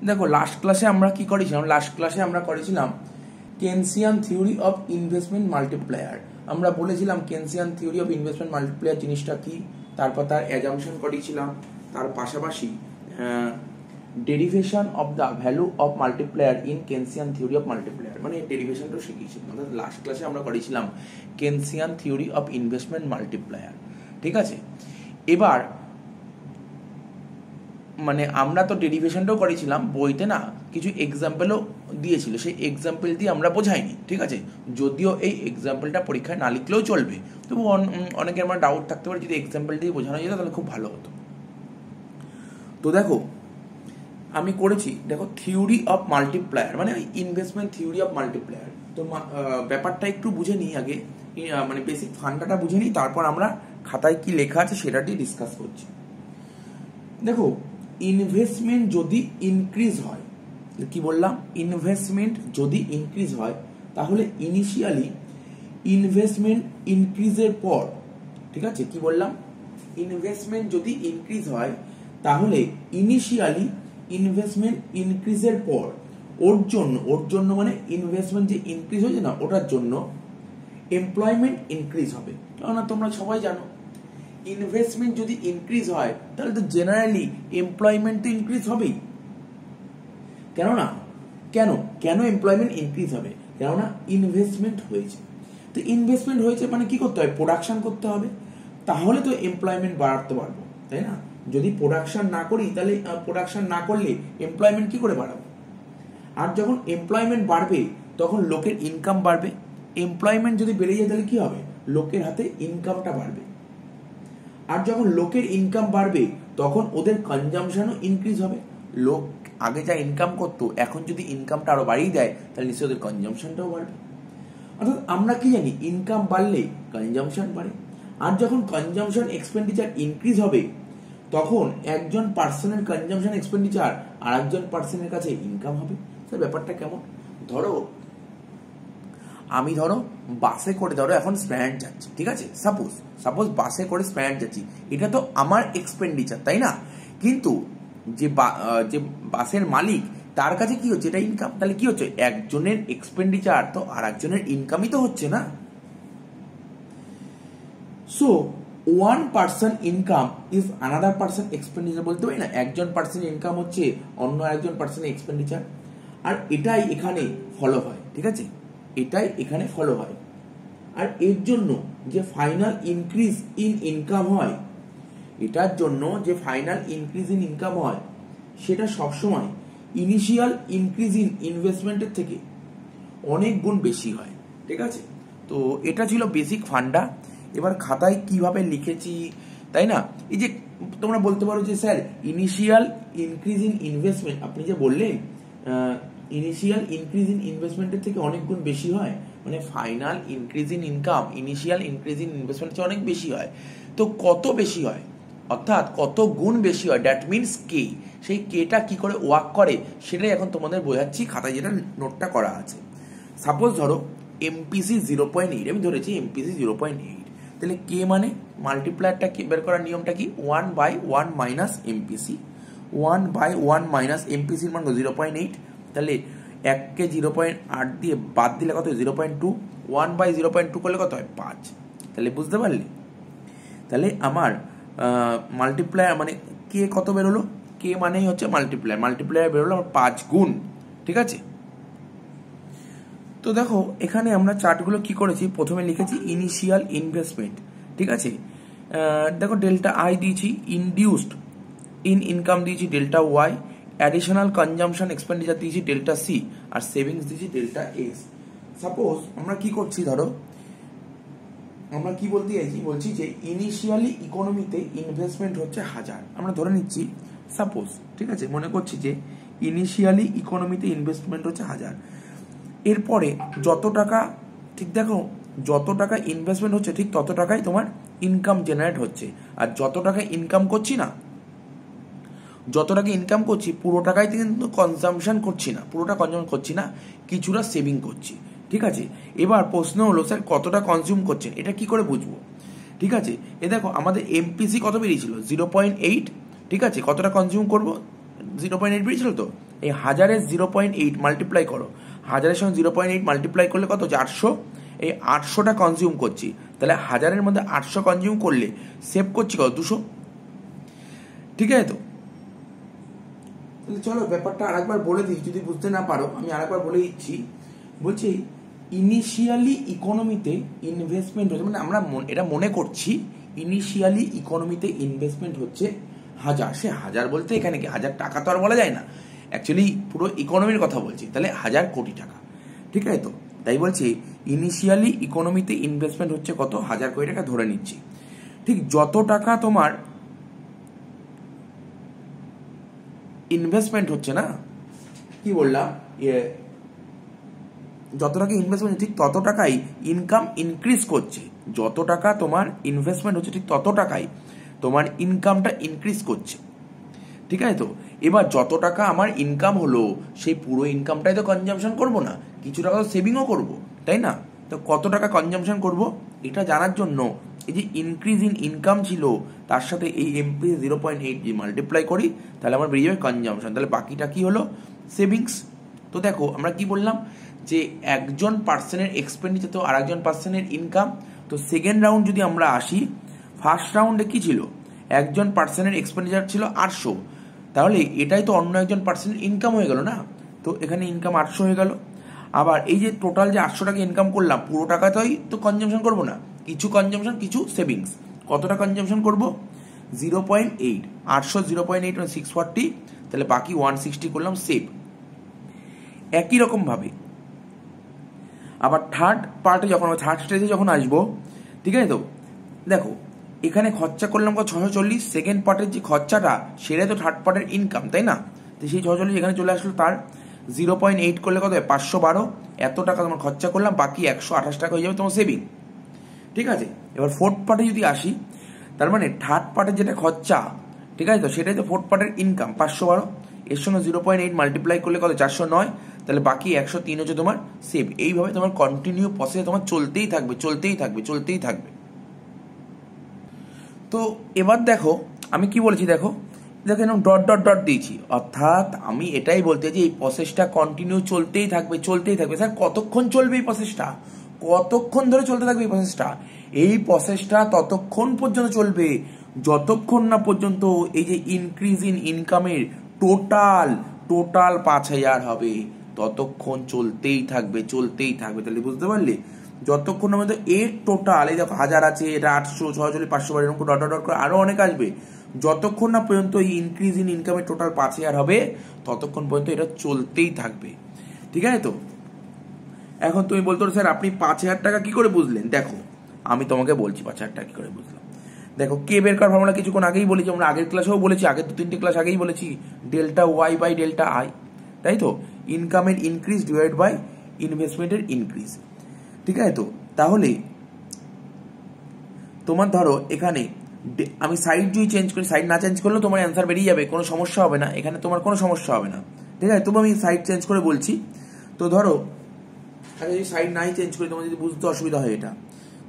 দেখো লাস্ট ক্লাসে আমরা কি করেছিলাম, লাস্ট ক্লাসে আমরা করেছিলাম Keynesian theory of investment multiplier. আমরা বলেছিলাম Keynesian theory of investment multiplier জিনিসটা কি, তারপর তার অ্যাজাম্পশন করেছিলাম, তার পাশাপাশি derivation of the value of multiplier in Keynesian theory of multiplier, মানে ডেরিভেশনটাও শিখিয়েছিলাম। অর্থাৎ লাস্ট ক্লাসে আমরা করেছিলাম Keynesian theory of investment multiplier. ঠিক আছে, এবার মানে আমরা তো ডেরিভেশনটাও করেছিলাম, বইতে না কিছু এক্সাম্পলও দিয়েছিল, সেই এক্সাম্পল দিয়ে আমরা বোঝাইনি। ঠিক আছে, যদিও এই এক্সাম্পলটা পরীক্ষায় না লিখলেও চলবে, তবু অনেকের আমার ডাউট থাকতে পারে, যদি এক্সাম্পল দিয়ে বোঝানো যেত তাহলে খুব ভালো হতো। তো দেখো আমি করেছি, দেখো থিওরি অফ মাল্টিপ্লায়ার মানে ইনভেস্টমেন্ট থিওরি অফ মাল্টিপ্লায়ার। তো ব্যাপারটা একটু বুঝে নিই আগে, মানে বেসিক ফান্ডাটা বুঝে নিই, তারপর আমরা খাতায় কি লেখা আছে সেটা দিয়ে ডিসকাস করছি। দেখো ইনভেস্টমেন্ট যদি ইনক্রিজ হয়, কি বললাম, ইনভেস্টমেন্ট যদি ইনক্রিজ হয় তাহলে ইনিশিয়ালি ইনভেস্টমেন্ট ইনক্রিজের পর, ঠিক আছে, কি বললাম, ইনভেস্টমেন্ট যদি ইনক্রিজ হয় তাহলে ইনিশিয়ালি ইনভেস্টমেন্ট ইনক্রিজের পর ওর জন্য মানে ইনভেস্টমেন্ট যে ইনক্রিজ হয়েছে না ওটার জন্য এমপ্লয়মেন্ট ইনক্রিজ হবে। কেননা তোমরা সবাই জানো ইনভেস্টমেন্ট যদি ইনক্রিজ হয় তাহলে তো জেনারেলি এমপ্লয়মেন্ট তো ইনক্রিজ হবেই। কেন এমপ্লয়মেন্ট ইনক্রিজ হবে? কেননা ইনভেস্টমেন্ট হয়েছে। তো ইনভেস্টমেন্ট হয়েছে মানে কি করতে হবে? প্রোডাকশন করতে হবে, তাহলে তো এমপ্লয়মেন্ট বাড়াতে পারবো, তাই না? যদি প্রোডাকশন না করি তাহলে প্রোডাকশন না করলে এমপ্লয়মেন্ট কি করে বাড়াবো? আর যখন এমপ্লয়মেন্ট বাড়বে তখন লোকের ইনকাম বাড়বে। এমপ্লয়মেন্ট যদি বেড়ে যায় তাহলে কি হবে? লোকের হাতে ইনকামটা বাড়বে। আর যখন লোকের ইনকাম বাড়বে তখন ওদের কনজামশনও ইনক্রিজ হবে। লোক আগে যা ইনকাম করতো এখন যদি ইনকামটা আরো বাড়িয়ে দেয় তাহলে নিশ্চয়ই ওদের কনজামশনটাও বাড়বে। অর্থাৎ আমরা কি জানি, ইনকাম বাড়লে কনজামশন বাড়ে। আর যখন কনজামশন এক্সপেন্ডিচার ইনক্রিজ হবে তখন একজন পার্সনের কনজামশন এক্সপেন্ডিচার আর একজন পার্সনের কাছে ইনকাম হবে। স্যার ব্যাপারটা কেমন? আমি বাসে করে এখন স্প্যান্ড যাচ্ছি, ঠিক আছে, সাপোজ বাসে করে স্প্যান্ড যাচ্ছি, এটা তো আমার এক্সপেন্ডিচার, তাই না? কিন্তু যে বাসের মালিক তার কাছে কি হচ্ছে? এটা ইনকাম। তাহলে কি হচ্ছে? একজনের এক্সপেন্ডিচার তো আর একজনের ইনকামই তো হচ্ছে না। So one person income is another person expenditure বলতে পারি না? একজন পার্সন ইনকাম হচ্ছে অন্য একজন পার্সনের এক্সপেন্ডিচার, আর এটাই এখানে ফলো হয়, ঠিক আছে, এটাই এখানে ফলো হয়। আর এর জন্য যে ফাইনাল ইনক্রিজ ইন ইনকাম হয়, এটার জন্য যে ফাইনাল ইনক্রিজ ইন ইনকাম হয় সেটা সবসময় ইনিশিয়াল ইনক্রিজ ইন ইনভেস্টমেন্টের থেকে অনেক গুণ বেশি হয়, ঠিক আছে। তো এটা ছিল বেসিক ফান্ডা। এবার খাতায় কিভাবে লিখেছি, তাই না? এই যে তোমরা বলতে পারো যে sir initial increase in investment, আপনি যে বললেন ইনিশিয়াল ইনক্রিজ ইন ইনভেস্টমেন্টের থেকে অনেক গুণ বেশি হয়, মানে final increase in income initial increase in investment থেকে অনেক বেশি হয়। তো কত বেশি হয়, অর্থাৎ কত গুণ বেশি হয়, দ্যাট মিনস কে। সেই কেটা কি করে ওয়ার্ক করে সেটাই এখন তোমাদের বোঝাচ্ছি, খাতায় যেটা নোটটা করা আছে। সাপোজ ধরো এমপিসি 0.8, আমি ধরেছি এমপিসি 0.8, তাহলে কে মানে মাল্টিপ্লায়ারটা বের করার নিয়মটা কি? 1/1 মাইনাস এমপিসি, 1/1 মাইনাস এমপিসির মান 0.8, তাহলে 1কে 0.8 দিয়ে বাদ দিলে কত? 0.2, 1/0.2 করলে কত হয়? 5। তাহলে বুঝতে পারলে? তাহলে আমার মাল্টিপ্লায়ার মানে কে কত বেরোলো? কে মানেই হচ্ছে মাল্টিপ্লায়ার বেরোলো আমার 5 গুণ, ঠিক আছে। তো দেখো এখানে আমরা চার্টগুলো কি করেছি, প্রথমে লিখেছি ইনিশিয়াল ইনভেস্টমেন্ট, ঠিক আছে। দেখো ডেল্টা আই দিয়েছি, ইনডিউসড ইন ইনকাম দিয়েছি delta Y, additional consumption expenditure দিয়েছি ডেল্টা সি, আর সেভিংস দিয়েছি ডেল্টা এস। সাপোজ আমরা কি করছি, ধরো আমরা কি বলতে চাইছি, বলছি যে ইনিশিয়ালি ইকোনমিতে ইনভেস্টমেন্ট হচ্ছে 1000, আমরা ধরে নিচ্ছি সাপোজ, ঠিক আছে, মনে করছি যে ইনিশিয়ালি ইকোনমিতে ইনভেস্টমেন্ট হচ্ছে 1000। এরপরে যত টাকা, ঠিক দেখো, যত টাকা ইনভেস্টমেন্ট হচ্ছে ঠিক তত টাকাই তোমার ইনকাম জেনারেট হচ্ছে। আর যত টাকা ইনকাম করছি না, যত টাকা ইনকাম করছি পুরো টাকাই কিন্তু কনজামশন করছি না, পুরোটা কনজামশন করছি না, কিছুটা সেভিং করছি, ঠিক আছে। এবার প্রশ্ন হলো স্যার কতটা কনজিউম করছেন, এটা কি করে বুঝবো? ঠিক আছে, এ দেখো আমাদের এমপিসি কত বেরিয়েছিল? 0.8, ঠিক আছে। কতটা কনজিউম করবো? 0.8 বেরিয়েছিল। তো এই 1000-এর 0.8 মাল্টিপ্লাই করো, 1000-এর সঙ্গে 0.8 মাল্টিপ্লাই করলে কত হচ্ছে 800, এই 800টা কনজিউম করছি, তাহলে 1000-এর মধ্যে 800 কনজিউম করলে সেভ করছি কত 200। ঠিক আছে? তো তাহলে চলো ব্যাপারটা আরেকবার বলে দিই, যদি বুঝতে না পারো আমি আরেকবার বলে দিচ্ছি। বলছি ইনিশিয়ালি ইকোনমিতে ইনভেস্টমেন্ট হচ্ছে, মানে আমরা এটা মনে করছি ইনিশিয়ালি ইকোনমিতে ইনভেস্টমেন্ট হচ্ছে 1000, সে 1000 বলতে এখানে কি 1000 টাকা তো আর বলা যায় না, অ্যাকচুয়ালি পুরো ইকোনমির কথা বলছি, তাহলে 1000 কোটি টাকা। ঠিক আছে? তো তাই বলছি ইনিশিয়ালি ইকোনমিতে ইনভেস্টমেন্ট হচ্ছে কত 1000 কোটি টাকা ধরে নিচ্ছি। ঠিক যত টাকা তোমার ইনভেস্টমেন্ট হচ্ছে না, কি বললাম, যত টাকা ইনভেস্টমেন্ট ঠিক তত টাকাই ইনকাম ইনক্রিজ করছে, যত টাকা তোমার ইনভেস্টমেন্ট হচ্ছে ঠিক তত টাকাই তোমার ইনকামটা ইনক্রিজ করছে। ঠিক আছে? তো এবার যত টাকা আমার ইনকাম হলো সেই পুরো ইনকামটাই তো কনজাম্পশন করবো না, কিছু টাকা তো সেভিংও করবো, তাই না? তো কত টাকা কনজাম্পশন করব এটা জানার জন্য এই যে ইনক্রিজ ইন ইনকাম ছিল তার সাথে এই এমপি 0.8 যে মাল্টিপ্লাই করি, তাহলে আমার বেরিয়ে যাবে কনজাম্পশন, তাহলে বাকিটা কি হলো সেভিংস। তো দেখো আমরা কি বললাম যে একজন পার্সনের এক্সপেন্ডিচার তো আর একজন পার্সনের ইনকাম। তো সেকেন্ড রাউন্ড যদি আমরা আসি, ফার্স্ট রাউন্ডে কি ছিল, একজন পার্সনের এক্সপেন্ডিচার ছিল 800, তাহলে এটাই তো অন্য একজন পার্সনের ইনকাম হয়ে গেল না, তো এখানে ইনকাম 800 হয়ে গেল। আবার এই যে টোটাল যে 800 টাকা ইনকাম করলাম পুরো টাকাটাই তো কনজাম্পশন করবো না, কিছু কনজাম্পশন কিছু সেভিংস। কতটা কনজাম্পশন করব 0.8, 800 0.8 মানে 640, তাহলে বাকি 160 করলাম সেভ। একই রকম ভাবে আবার থার্ড পার্টে যখন থার্ড স্টেজে যখন আসবো, ঠিক আছে? তো দেখো এখানে খরচা করলাম 640, সেকেন্ড পার্টের যে খরচাটা সেটাই তো থার্ড পার্টের ইনকাম, তাই না? তো সেই 640 এখানে চলে আসলো, তার 0.8 করলে কত হয় 512, এত টাকা তোমার খরচা করলাম, বাকি 128 টাকা হয়ে যাবে তোমার সেভিং। ঠিক আছে? এবার ফোর্থ পার্টে যদি আসি, তার মানে থার্ড পার্টের যেটা খরচা, ঠিক আছে, তো সেটাই তো ফোর্থ পার্টের ইনকাম 512, এর সঙ্গে 0.8 মাল্টিপ্লাই করলে কত 409, তাহলে বাকি 103 হচ্ছে তোমার সেভ। এইভাবে তোমার কন্টিনিউ প্রসেস তোমার চলতেই থাকবে চলতেই থাকবে চলতেই থাকবে। তো এবার দেখো আমি কি বলেছি, দেখো দেখো এরকম ডট ডট ডট দিয়েছি, অর্থাৎ আমি এটাই বলতে যে এই প্রসেসটা কন্টিনিউ চলতেই থাকবে চলতেই থাকবে। স্যার কতক্ষণ চলবে এই প্রসেসটা, কতক্ষণ ধরে চলতে থাকবে এই প্রসেসটা? এই প্রসেসটা ততক্ষণ পর্যন্ত চলবে যতক্ষণ না পর্যন্ত এই যে ইনক্রিজ ইন ইনকামের টোটাল 5000 হবে, ততক্ষণ চলতেই থাকবে চলতেই থাকবে। তাহলে বুঝতে পারলে যতক্ষণ আমাদের এর টোটাল, এই দেখো 1000 আছে, এটা 800 640 500 এরকম ডট ডট করে আরো অনেক আসবে, যতক্ষণ না পর্যন্ত এই ইনক্রিজ ইন ইনকামের টোটাল 5000 হবে ততক্ষণ পর্যন্ত এটা চলতেই থাকবে। ঠিক আছে? তো এখন তুমি বলতো স্যার আপনি 5000 টাকা কি করে বুঝলেন? দেখো আমি তোমাকে বলছি 5000 টাকা কি করে বুঝলাম। দেখো কে বের করার ফর্মুলা কিছুক্ষণ আগেই বলেছি, আমরা আগের ক্লাসেও বলেছি, আগের 2-3টে ক্লাস আগেই বলেছি, delta Y by delta I, তাই তো? ইনকামের ইনক্রিজ ডিভাইড বাই ইনভেস্টমেন্টের ইনক্রিজ। ঠিক আছে? তো তাহলে তোমার ধরো এখানে আমি সাইড যদি চেঞ্জ করি, সাইড না চেঞ্জ করলেও তোমার অ্যান্সার বেরিয়ে যাবে, কোনো সমস্যা হবে না, এখানে তোমার কোনো সমস্যা হবে না। ঠিক আছে? তবু আমি সাইড চেঞ্জ করে বলছি। তো ধরো যদি সাইড নাই চেঞ্জ করি, তোমার যদি বুঝতে অসুবিধা হয় এটা,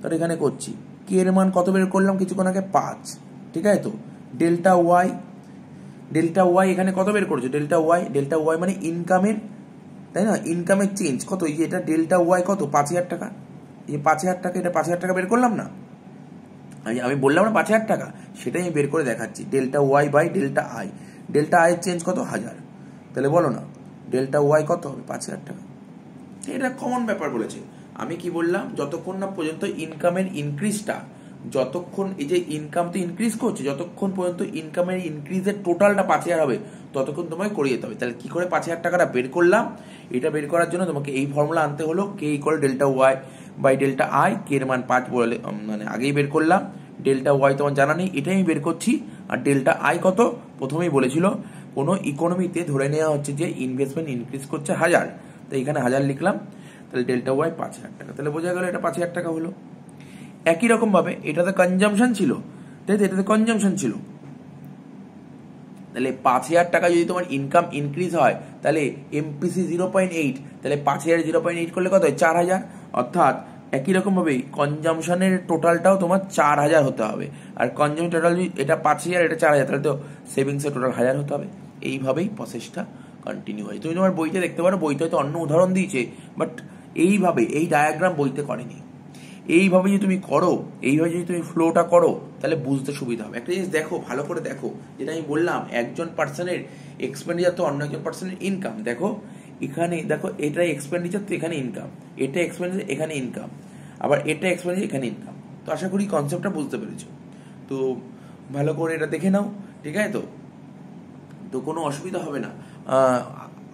তাহলে এখানে করছি কে এর মান কত বের করলাম কিছুক্ষণ আগে 5। ঠিক আছে? তো ডেল্টা ওয়াই এখানে কত বের করেছো, ডেল্টা ওয়াই মানে ইনকামের, তাই না? ইনকামের চেঞ্জ কত, এই যে এটা ডেল্টা ওয়াই কত 5000 টাকা, এই যে 5000 টাকা, এটা 5000 টাকা বের করলাম না, আমি বললাম না 5000 টাকা, সেটাই আমি বের করে দেখাচ্ছি। Delta Y by delta I, delta I এর চেঞ্জ কত 1000, তাহলে বলো না ডেল্টা ওয়াই কত হবে 5000 টাকা। এটা কমন ব্যাপার বলেছে। আমি কি বললাম, যতক্ষণ না পর্যন্ত ইনকামের ইনক্রিজটা, যতক্ষণ এই যে ইনকাম তো ইনক্রিজ করছে, যতক্ষণ পর্যন্ত ইনকামের ইনক্রিজের টোটালটা 5000 হবে ততক্ষণ তোমায় করিয়ে যেতে হবে। তাহলে কি করে 5000 টাকাটা বের করলাম, এটা বের করার জন্য তোমাকে এই ফর্মুলা আনতে হলো, K equal delta Y by delta I, K এর মান 5 বলে মানে আগেই বের করলাম, ডেল্টা ওয়াই তোমার জানা নেই, এটাই আমি বের করছি। আর ডেল্টা আই কত প্রথমেই বলেছিল, কোনো ইকোনমিতে ধরে নেওয়া হচ্ছে যে ইনভেস্টমেন্ট ইনক্রিজ করছে 1000, তো এখানে 1000 লিখলাম, তাহলে ডেল্টা ওয়াই 5000 টাকা, তাহলে বোঝা গেল এটা 5000 টাকা হলো। একই রকম ভাবে এটাতে কনজাম্পশন ছিল, তাই তো? এটাতে কনজাম্পশন ছিল, তাহলে 5000 টাকা যদি তোমার ইনকাম ইনক্রিজ হয় তাহলে এমপিসি 0.8, তাহলে 5000 0.8 করলে কত হয় 4000, অর্থাৎ একই রকম ভাবে কনজাম্পশনের টোটালটাও তোমার 4000 হতে হবে, আর কনজাম্পশন টোটাল এটা 5000 এটা 4000, তাহলে তো সেভিংসের টোটাল 1000 হতে হবে। এইভাবেই প্রসেসটা কন্টিনিউ হয়েছে। তুমি তোমার বইতে দেখতে পারো, বইতে হয়তো অন্য উদাহরণ দিয়েছে, বাট এইভাবে এই ডায়াগ্রাম বইতে করেনি। এইভাবে যদি তুমি করো, এইভাবে যদি তুমি ফ্লোটা করো, তাহলে বুঝতে সুবিধা হবে। একটা জিনিস দেখো, ভালো করে দেখো, যেটা আমি বললাম, একজন পার্সনের এক্সপেন্ডিচার তো অন্য একজন পার্সনের ইনকাম। দেখো এখানে, দেখো এটা এক্সপেন্ডিচার তো এখানে ইনকাম, এটা এক্সপেন্ডিচার এখানে ইনকাম, আবার এটা এক্সপেন্ডিচার এখানে ইনকাম। তো আশা করি কনসেপ্টটা বুঝতে পেরেছো। তো ভালো করে এটা দেখে নাও, ঠিক আছে? তো কোনো অসুবিধা হবে না।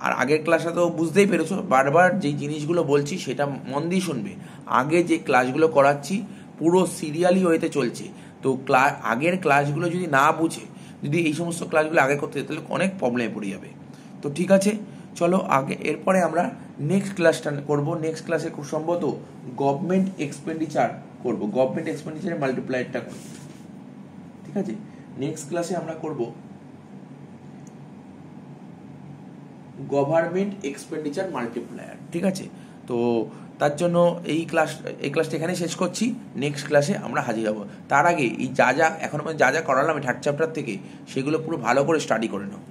আর আগের ক্লাসে তো বুঝতেই পেরেছো, বারবার যেই জিনিসগুলো বলছি সেটা মন দিয়ে শুনবে। আগে যে ক্লাসগুলো করাচ্ছি পুরো সিরিয়ালি ওয়েতে চলছে, তো আগের ক্লাসগুলো যদি না বুঝে, যদি এই সমস্ত ক্লাসগুলো আগে করতে তাহলে অনেক প্রবলেমে পড়ে যাবে। তো ঠিক আছে, চলো আগে এরপরে আমরা নেক্সট ক্লাসটা করব। নেক্সট ক্লাসে খুব সম্ভবত গভর্নমেন্ট এক্সপেন্ডিচার করব, গভর্নমেন্ট এক্সপেন্ডিচারের মাল্টিপ্লায়ারটা করব, ঠিক আছে? নেক্সট ক্লাসে আমরা করব গভর্নমেন্ট এক্সপেন্ডিচার মাল্টিপ্লায়ার, ঠিক আছে? তো তার জন্য এই ক্লাসটা এখানে শেষ করছি। নেক্সট ক্লাসে আমরা হাজির হব। তার আগে এই যা যা এখন যা যা করালাম থার্ড চ্যাপ্টার থেকে, সেগুলো পুরো ভালো করে স্টাডি করে নাও।